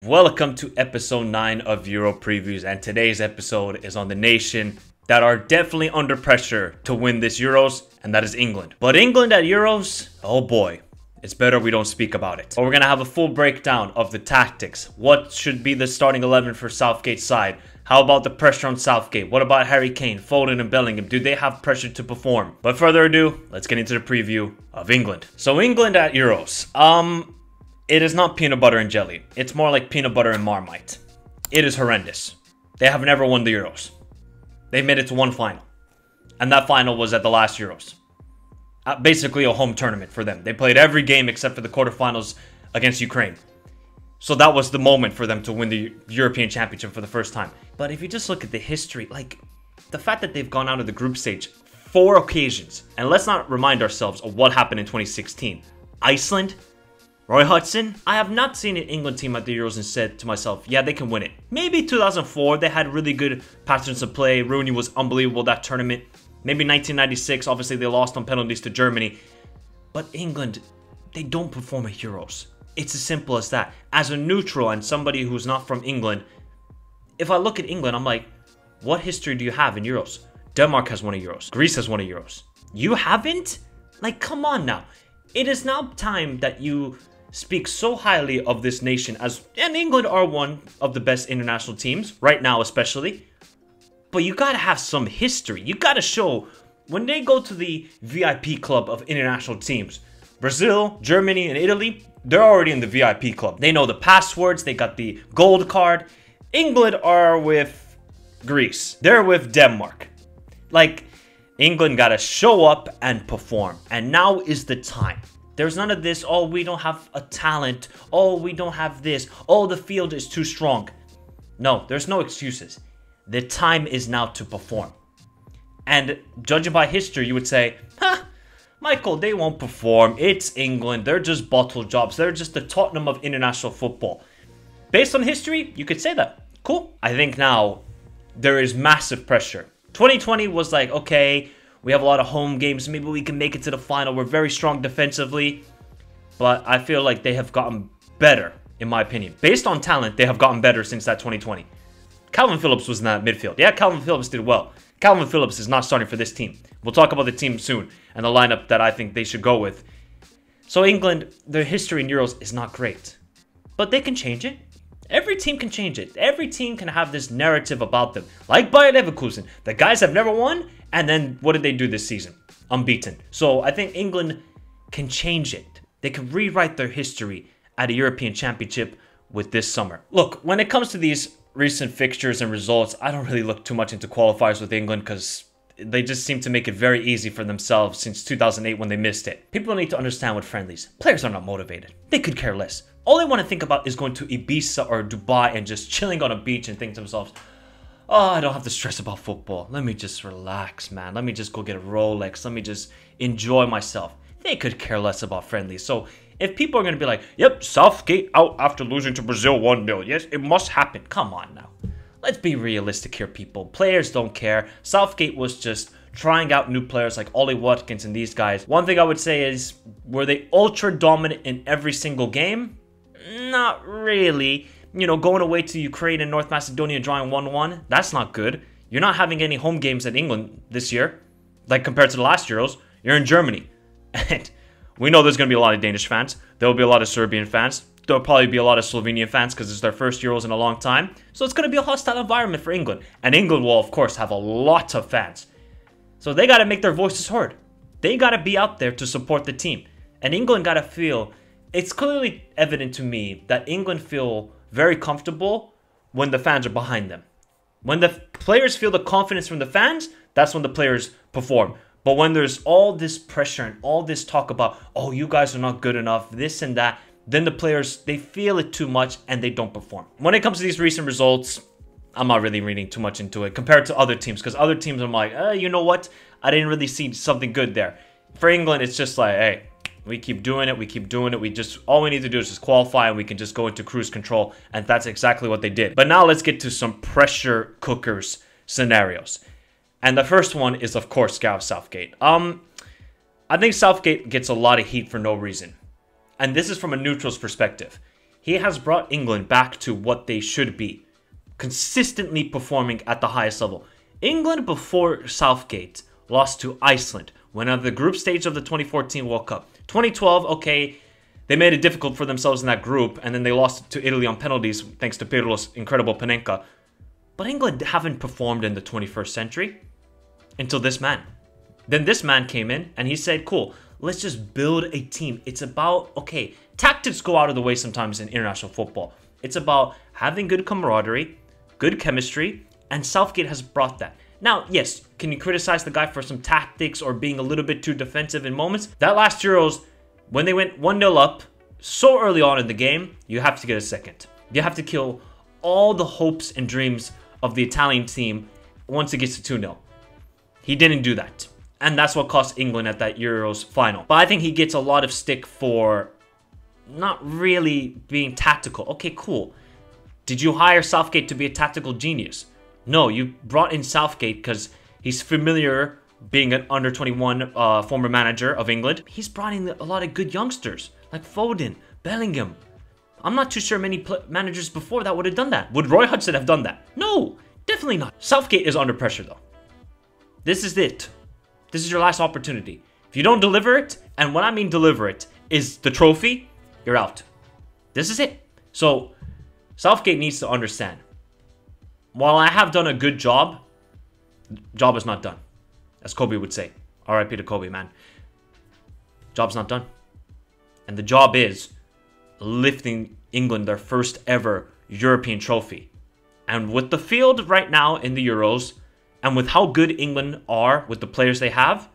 Welcome to episode 9 of Euro Previews, and today's episode is on the nation that are definitely under pressure to win this Euros, and that is England. But England at Euros, oh boy, it's better we don't speak about it. But we're going to have a full breakdown of the tactics. What should be the starting 11 for Southgate's side? How about the pressure on Southgate? What about Harry Kane, Foden, and Bellingham? Do they have pressure to perform? But further ado, let's get into the preview of England. So England at Euros. It is not peanut butter and jelly. It's more like peanut butter and Marmite. It is horrendous. They have never won the Euros. They made it to one final. And that final was at the last Euros. Basically a home tournament for them. They played every game except for the quarterfinals against Ukraine. So that was the moment for them to win the European Championship for the first time. But if you just look at the history, like the fact that they've gone out of the group stage 4 occasions. And let's not remind ourselves of what happened in 2016. Iceland, Roy Hodgson. I have not seen an England team at the Euros and said to myself, yeah, they can win it. Maybe 2004, they had really good patterns of play. Rooney was unbelievable that tournament. Maybe 1996, obviously they lost on penalties to Germany. But England, they don't perform at Euros. It's as simple as that. As a neutral and somebody who's not from England, if I look at England, I'm like, what history do you have in Euros? Denmark has won a Euros. Greece has won a Euros. You haven't? Like, come on now. It is now time that you speak so highly of this nation and England are one of the best international teams, right now especially. But you gotta have some history. You gotta show, when they go to the VIP club of international teams, Brazil, Germany, and Italy, they're already in the VIP club. They know the passwords, they got the gold card. England are with Greece. They're with Denmark. Like, England gotta show up and perform. And now is the time. There's none of this, oh, we don't have a talent. Oh, we don't have this. Oh, the field is too strong. No, there's no excuses. The time is now to perform. And judging by history, you would say, Michael, they won't perform. It's England. They're just bottle jobs. They're just the Tottenham of international football. Based on history, you could say that. Cool. I think now there is massive pressure. 2020 was like, okay, we have a lot of home games. Maybe we can make it to the final. We're very strong defensively. But I feel like they have gotten better, in my opinion. Based on talent, they have gotten better since that 2020. Calvin Phillips was in that midfield. Yeah, Calvin Phillips did well. Calvin Phillips is not starting for this team. We'll talk about the team soon and the lineup that I think they should go with. So England, their history in Euros is not great. But they can change it. Every team can change it. Every team can have this narrative about them. Like Bayer Leverkusen. The guys have never won. And then what did they do this season? Unbeaten. So I think England can change it. They can rewrite their history at a European Championship with this summer. Look, when it comes to these recent fixtures and results, I don't really look too much into qualifiers with England because they just seem to make it very easy for themselves since 2008 when they missed it. People need to understand with friendlies. Players are not motivated. They could care less. All they want to think about is going to Ibiza or Dubai and just chilling on a beach and think to themselves, oh, I don't have to stress about football. Let me just relax, man. Let me just go get a Rolex. Let me just enjoy myself. They could care less about friendlies. So if people are going to be like, yep, Southgate out after losing to Brazil 1-0. Yes, it must happen. Come on now. Let's be realistic here, people. Players don't care. Southgate was just trying out new players like Ollie Watkins and these guys. One thing I would say is, were they ultra dominant in every single game? Not really. You know, going away to Ukraine and North Macedonia drawing 1-1, that's not good. You're not having any home games at England this year, like compared to the last Euros. You're in Germany. And we know there's going to be a lot of Danish fans. There will be a lot of Serbian fans. There'll probably be a lot of Slovenian fans because it's their first Euros in a long time. So it's going to be a hostile environment for England. And England will, of course, have a lot of fans. So they got to make their voices heard. They got to be out there to support the team. And England got to feel, it's clearly evident to me that England feel very comfortable when the fans are behind them. When the players feel the confidence from the fans, that's when the players perform. But when there's all this pressure and all this talk about, oh, you guys are not good enough, this and that, then the players, they feel it too much and they don't perform. When it comes to these recent results, I'm not really reading too much into it compared to other teams. Because other teams, I'm like, you know what? I didn't really see something good there. For England, it's just like, hey, we keep doing it. We keep doing it. All we need to do is just qualify and we can just go into cruise control. And that's exactly what they did. But now let's get to some pressure cookers scenarios. And the first one is, of course, Gareth Southgate. I think Southgate gets a lot of heat for no reason. And this is from a neutral's perspective. He has brought England back to what they should be, consistently performing at the highest level. England before Southgate lost to Iceland, went out of the group stage of the 2014 World Cup. 2012, okay, they made it difficult for themselves in that group, and then they lost to Italy on penalties thanks to Pirlo's incredible Panenka. But England haven't performed in the 21st century until this man. Then this man came in and he said, cool, let's just build a team. It's about, okay, tactics go out of the way sometimes in international football. It's about having good camaraderie, good chemistry, and Southgate has brought that. Now, yes, can you criticize the guy for some tactics or being a little bit too defensive in moments? That last Euros, when they went 1-0 up so early on in the game, you have to get a second. You have to kill all the hopes and dreams of the Italian team once it gets to 2-0. He didn't do that. And that's what cost England at that Euros final. But I think he gets a lot of stick for not really being tactical. Okay, cool. Did you hire Southgate to be a tactical genius? No, you brought in Southgate because he's familiar being an under-21 former manager of England. He's brought in a lot of good youngsters like Foden, Bellingham. I'm not too sure many managers before that would have done that. Would Roy Hodgson have done that? No, definitely not. Southgate is under pressure though. This is it. This is your last opportunity. If you don't deliver it, and when I mean deliver it, is the trophy, you're out. This is it. So, Southgate needs to understand. While I have done a good job, job is not done. As Kobe would say. R.I.P. to Kobe, man. Job's not done. And the job is lifting England their first ever European trophy. And with the field right now in the Euros, and with how good England are with the players they have,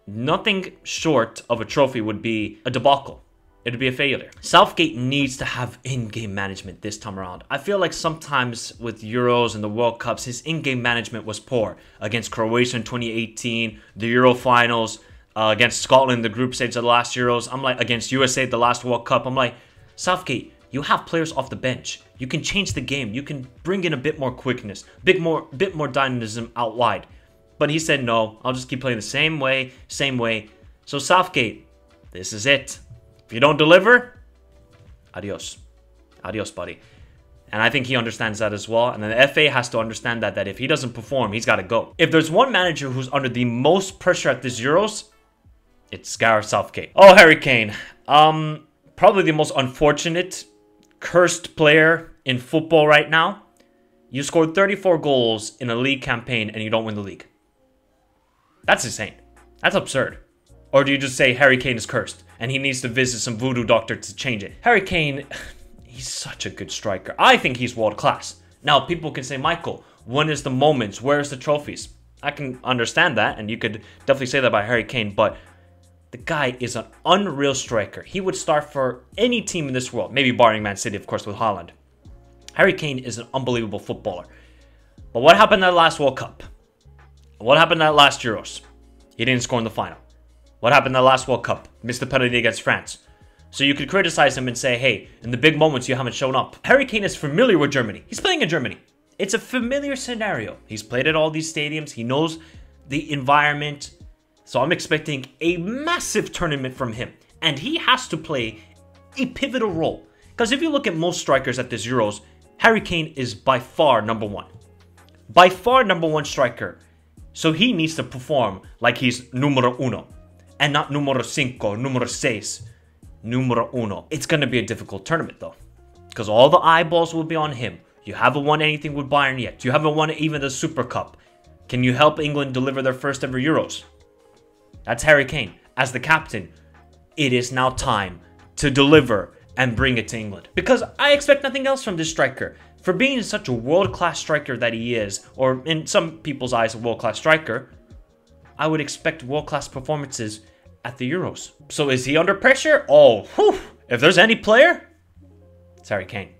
nothing short of a trophy would be a debacle. It would be a failure. Southgate needs to have in-game management this time around. I feel like sometimes with Euros and the World Cups, his in-game management was poor. Against Croatia in 2018, the Euro finals, against Scotland, the group stage of the last Euros. I'm like, against USA, the last World Cup. I'm like, Southgate, you have players off the bench. You can change the game. You can bring in a bit more quickness, bit more dynamism out wide. But he said, no, I'll just keep playing the same way. So Southgate, this is it. If you don't deliver, adios. Adios, buddy. And I think he understands that as well. And then the FA has to understand that if he doesn't perform, he's got to go. If there's one manager who's under the most pressure at this Euros, it's Gareth Southgate. Oh, Harry Kane. Probably the most unfortunate, cursed player in football right now. You scored 34 goals in a league campaign and you don't win the league. That's insane. That's absurd. Or do you just say Harry Kane is cursed and he needs to visit some voodoo doctor to change it? Harry Kane, he's such a good striker. I think he's world class. Now, people can say, Michael, when is the moments? Where's the trophies? I can understand that, and you could definitely say that about Harry Kane, but the guy is an unreal striker. He would start for any team in this world, maybe barring Man City, of course, with Haaland. Harry Kane is an unbelievable footballer. But what happened in that last World Cup? What happened in that last Euros? He didn't score in the final. What happened in the last World Cup? Missed the penalty against France. So you could criticize him and say, hey, in the big moments, you haven't shown up. Harry Kane is familiar with Germany. He's playing in Germany. It's a familiar scenario. He's played at all these stadiums. He knows the environment. So I'm expecting a massive tournament from him. And he has to play a pivotal role. Because if you look at most strikers at this Euros, Harry Kane is by far number one. By far number one striker. So he needs to perform like he's numero uno. And not numero cinco, numero seis, numero uno. It's going to be a difficult tournament though. Because all the eyeballs will be on him. You haven't won anything with Bayern yet. You haven't won even the Super Cup. Can you help England deliver their first ever Euros? That's Harry Kane. As the captain, it is now time to deliver and bring it to England. Because I expect nothing else from this striker. For being such a world-class striker that he is, or in some people's eyes a world-class striker, I would expect world-class performances at the Euros. So is he under pressure? Oh, whew. If there's any player, it's Harry Kane.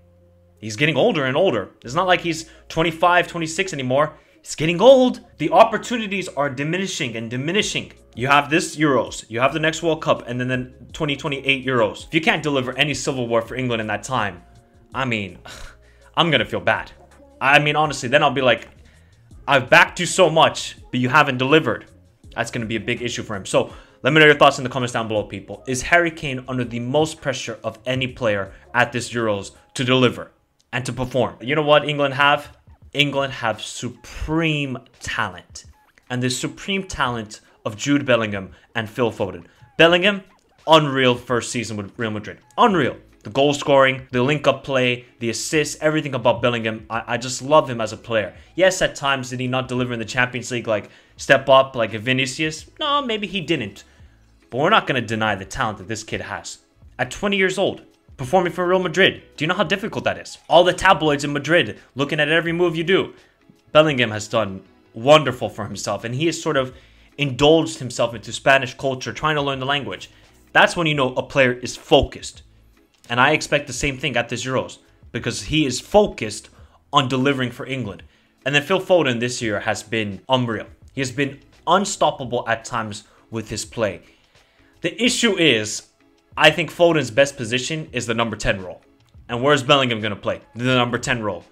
He's getting older and older. It's not like he's 25, 26 anymore. He's getting old. The opportunities are diminishing and diminishing. You have this Euros, you have the next World Cup, and then the 2028 Euros. If you can't deliver any silverware for England in that time, I mean, I'm gonna feel bad. I mean, honestly, then I'll be like, I've backed you so much, but you haven't delivered. That's gonna be a big issue for him. So Let me know your thoughts in the comments down below, people. Is Harry Kane under the most pressure of any player at this Euros to deliver and to perform? You know what England have? England have supreme talent. And the supreme talent of Jude Bellingham and Phil Foden. Bellingham, unreal first season with Real Madrid. Unreal. The goal scoring, the link-up play, the assists, everything about Bellingham. I just love him as a player. Yes, at times did he not deliver in the Champions League, like step up like a Vinicius? No, maybe he didn't. But we're not going to deny the talent that this kid has. At 20 years old, performing for Real Madrid. Do you know how difficult that is? All the tabloids in Madrid looking at every move you do. Bellingham has done wonderful for himself, and he has sort of indulged himself into Spanish culture, trying to learn the language. That's when you know a player is focused. And I expect the same thing at this Euros, because he is focused on delivering for England. And then Phil Foden this year has been unreal. He has been unstoppable at times with his play. The issue is, I think Foden's best position is the number 10 role. And where's Bellingham going to play? The number 10 role.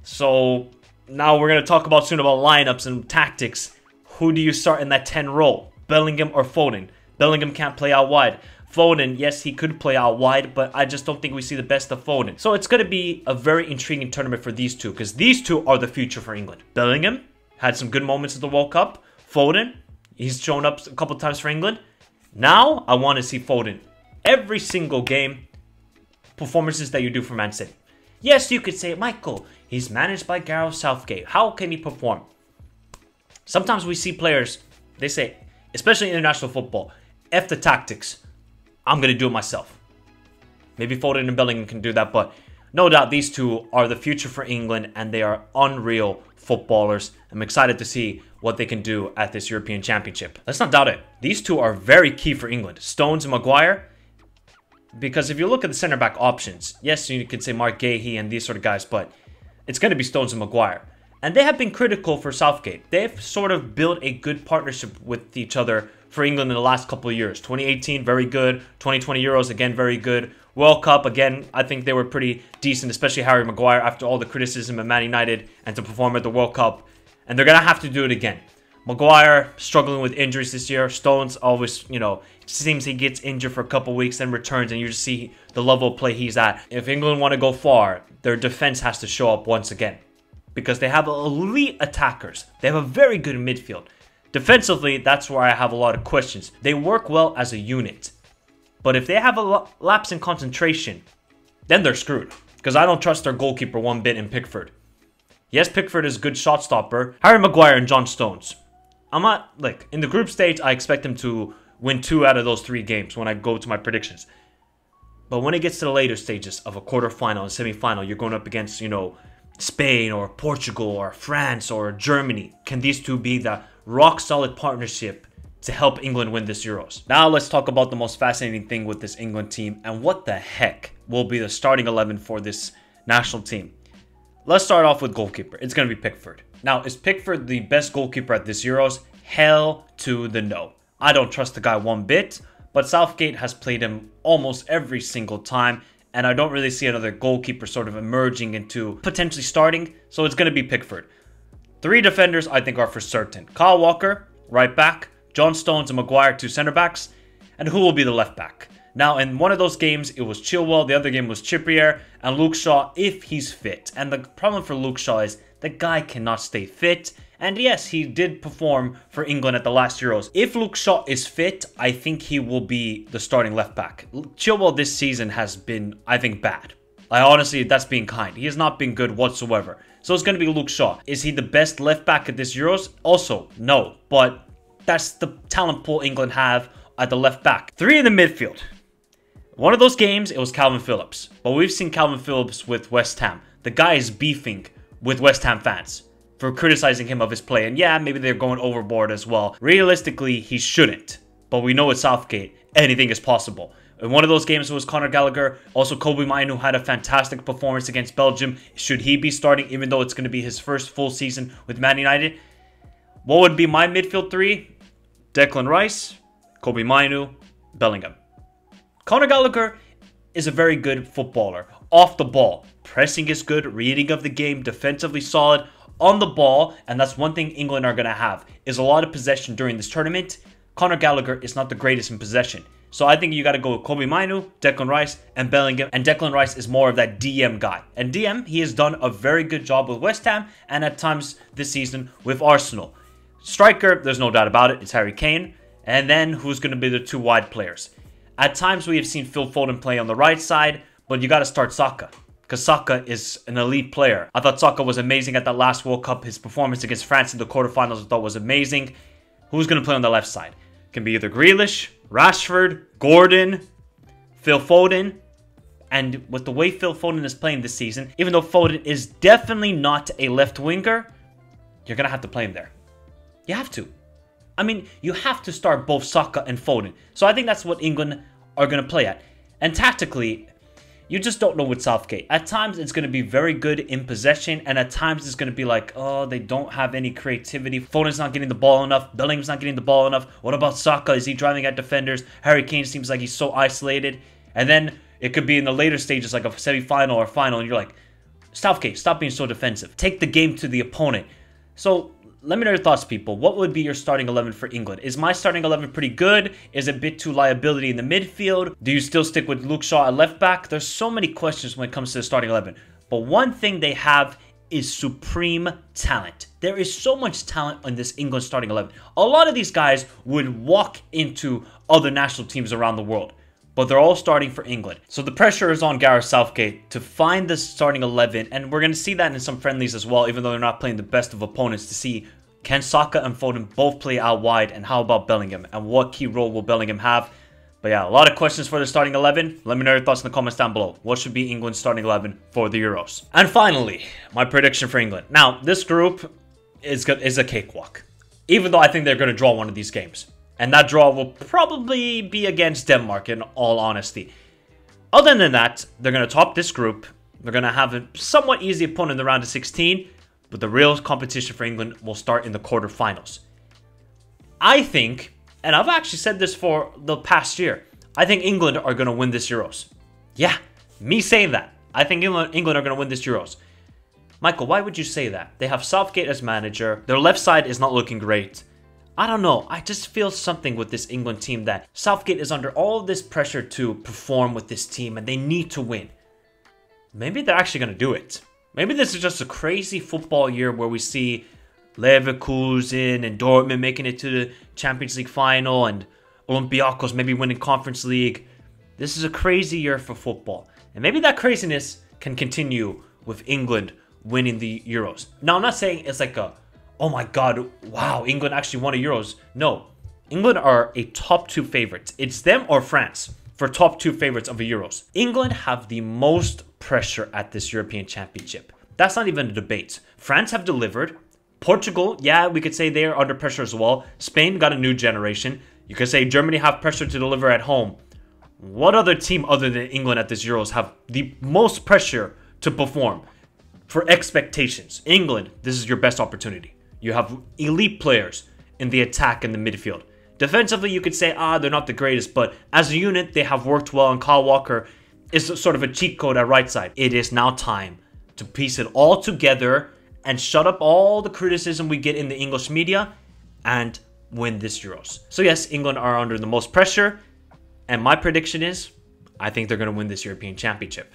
So now we're going to talk about soon about lineups and tactics. Who do you start in that 10 role? Bellingham or Foden? Bellingham can't play out wide. Foden, yes, he could play out wide, but I just don't think we see the best of Foden. So it's going to be a very intriguing tournament for these two, because these two are the future for England. Bellingham had some good moments at the World Cup. Foden, he's shown up a couple times for England. Now, I want to see Foden every single game, performances that you do for Man City. Yes, you could say, Michael, he's managed by Gareth Southgate. How can he perform? Sometimes we see players, they say, especially in international football, F the tactics. I'm going to do it myself. Maybe Foden and Bellingham can do that, but no doubt these two are the future for England, and they are unreal footballers. I'm excited to see what they can do at this European Championship. Let's not doubt it. These two are very key for England. Stones and Maguire. Because if you look at the centre-back options, yes, you could say Mark Gahey and these sort of guys, but it's going to be Stones and Maguire. And they have been critical for Southgate. They've sort of built a good partnership with each other for England in the last couple of years. 2018, very good. 2020 Euros, again, very good. World Cup, again, I think they were pretty decent, especially Harry Maguire after all the criticism of Man United and to perform at the World Cup. And they're going to have to do it again. Maguire struggling with injuries this year. Stones always, you know, it seems he gets injured for a couple of weeks, then returns, and you just see the level of play he's at. If England want to go far, their defense has to show up once again, because they have elite attackers. They have a very good midfield. Defensively, that's where I have a lot of questions. They work well as a unit, but if they have a lapse in concentration, then they're screwed, because I don't trust their goalkeeper one bit in Pickford. Yes, Pickford is a good shot stopper. Harry Maguire and John Stones. I'm not, like, in the group stage, I expect him to win 2 out of those 3 games when I go to my predictions. But when it gets to the later stages of a quarterfinal and semi-final, you're going up against, you know, Spain or Portugal or France or Germany. Can these two be the rock-solid partnership to help England win this Euros? Now let's talk about the most fascinating thing with this England team, and what the heck will be the starting 11 for this national team. Let's start off with goalkeeper. It's going to be Pickford. Now, is Pickford the best goalkeeper at this Euros? Hell to the no. I don't trust the guy one bit, but Southgate has played him almost every single time, and I don't really see another goalkeeper sort of emerging into potentially starting, so it's going to be Pickford. 3 defenders I think are for certain. Kyle Walker, right back. John Stones and Maguire, 2 centre backs. And who will be the left back? Now, in one of those games, it was Chilwell. The other game was Trippier and Luke Shaw, if he's fit. And the problem for Luke Shaw is the guy cannot stay fit. And yes, he did perform for England at the last Euros. If Luke Shaw is fit, I think he will be the starting left back. Chilwell this season has been, I think, bad. Honestly, that's being kind. He has not been good whatsoever. So it's going to be Luke Shaw. Is he the best left back at this Euros? Also, no. But that's the talent pool England have at the left back. 3 in the midfield. One of those games, it was Calvin Phillips. But we've seen Calvin Phillips with West Ham. The guy is beefing with West Ham fans for criticizing him of his play. And yeah, maybe they're going overboard as well. Realistically, he shouldn't. But we know with Southgate, anything is possible. In one of those games, it was Conor Gallagher. Also, Kobe Mainoo had a fantastic performance against Belgium. Should he be starting, even though it's going to be his first full season with Man United? What would be my midfield 3? Declan Rice, Kobe Mainoo, Bellingham. Conor Gallagher is a very good footballer. Off the ball, pressing is good, reading of the game, defensively solid, on the ball, and that's one thing England are going to have, is a lot of possession during this tournament. Conor Gallagher is not the greatest in possession. So I think you got to go with Kobe Mainu, Declan Rice, and Bellingham. And Declan Rice is more of that DM guy. And DM, he has done a very good job with West Ham and at times this season with Arsenal. Striker, there's no doubt about it, it's Harry Kane. And then who's going to be the two wide players? At times we have seen Phil Foden play on the right side, but you got to start Saka. Because Saka is an elite player. I thought Saka was amazing at that last World Cup. His performance against France in the quarterfinals I thought was amazing. Who's going to play on the left side? Can be either Grealish, Rashford, Gordon, Phil Foden. And with the way Phil Foden is playing this season, even though Foden is definitely not a left winger, you're going to have to play him there. You have to. I mean, you have to start both Saka and Foden. So I think that's what England are going to play at. And tactically, you just don't know with Southgate. At times, it's going to be very good in possession. And at times, it's going to be like, oh, they don't have any creativity. Foden's not getting the ball enough. Bellingham's not getting the ball enough. What about Saka? Is he driving at defenders? Harry Kane seems like he's so isolated. And then it could be in the later stages, like a semi-final or final. And you're like, Southgate, stop being so defensive. Take the game to the opponent. So let me know your thoughts, people. What would be your starting 11 for England? Is my starting 11 pretty good? Is it a bit too liability in the midfield? Do you still stick with Luke Shaw at left back? There's so many questions when it comes to the starting 11. But one thing they have is supreme talent. There is so much talent on this England starting 11. A lot of these guys would walk into other national teams around the world, but they're all starting for England. So the pressure is on Gareth Southgate to find the starting 11, and we're going to see that in some friendlies as well, even though they're not playing the best of opponents, to see can Saka and Foden both play out wide, and how about Bellingham, and what key role will Bellingham have? But yeah, a lot of questions for the starting 11. Let me know your thoughts in the comments down below. What should be England's starting 11 for the Euros? And finally, my prediction for England. Now, this group is a cakewalk, even though I think they're going to draw one of these games. And that draw will probably be against Denmark, in all honesty. Other than that, they're going to top this group. They're going to have a somewhat easy opponent in the round of 16. But the real competition for England will start in the quarterfinals. I think, and I've actually said this for the past year, I think England are going to win this Euros. Yeah, me saying that. I think England are going to win this Euros. Michael, why would you say that? They have Southgate as manager. Their left side is not looking great. I don't know. I just feel something with this England team that Southgate is under all this pressure to perform with this team and they need to win. Maybe they're actually going to do it. Maybe this is just a crazy football year where we see Leverkusen and Dortmund making it to the Champions League final and Olympiacos maybe winning Conference League. This is a crazy year for football. And maybe that craziness can continue with England winning the Euros. Now, I'm not saying it's like a, oh my God, wow, England actually won a Euros. No, England are a top 2 favorites. It's them or France for top 2 favorites of the Euros. England have the most pressure at this European Championship. That's not even a debate. France have delivered. Portugal, yeah, we could say they're under pressure as well. Spain got a new generation. You could say Germany have pressure to deliver at home. What other team other than England at this Euros have the most pressure to perform for expectations? England, this is your best opportunity. You have elite players in the attack and the midfield. Defensively, you could say, they're not the greatest, but as a unit, they have worked well, and Kyle Walker is sort of a cheat code at right side. It is now time to piece it all together and shut up all the criticism we get in the English media and win this Euros. So yes, England are under the most pressure, and my prediction is, I think they're going to win this European Championship.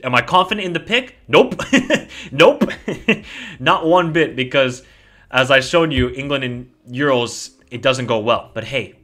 Am I confident in the pick? Nope. Nope. Not one bit, because as I showed you, England in Euros, it doesn't go well. But hey,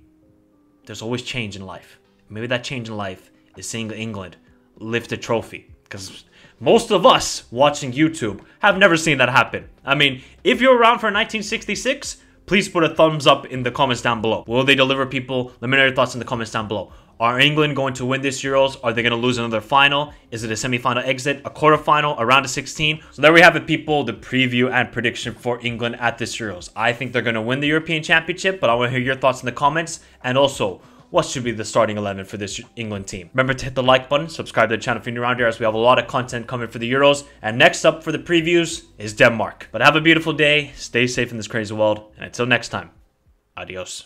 there's always change in life. Maybe that change in life is seeing England lift a trophy. Because most of us watching YouTube have never seen that happen. I mean, if you're around for 1966, please put a thumbs up in the comments down below. Will they deliver, people? Let me know your thoughts in the comments down below. Are England going to win this Euros? Are they going to lose another final? Is it a semi-final exit, a quarterfinal, a round of 16? So there we have it, people. The preview and prediction for England at this Euros. I think they're going to win the European Championship, but I want to hear your thoughts in the comments. And also, what should be the starting 11 for this England team? Remember to hit the like button, subscribe to the channel if you're new around here, as we have a lot of content coming for the Euros. And next up for the previews is Denmark. But have a beautiful day, stay safe in this crazy world, and until next time, adios.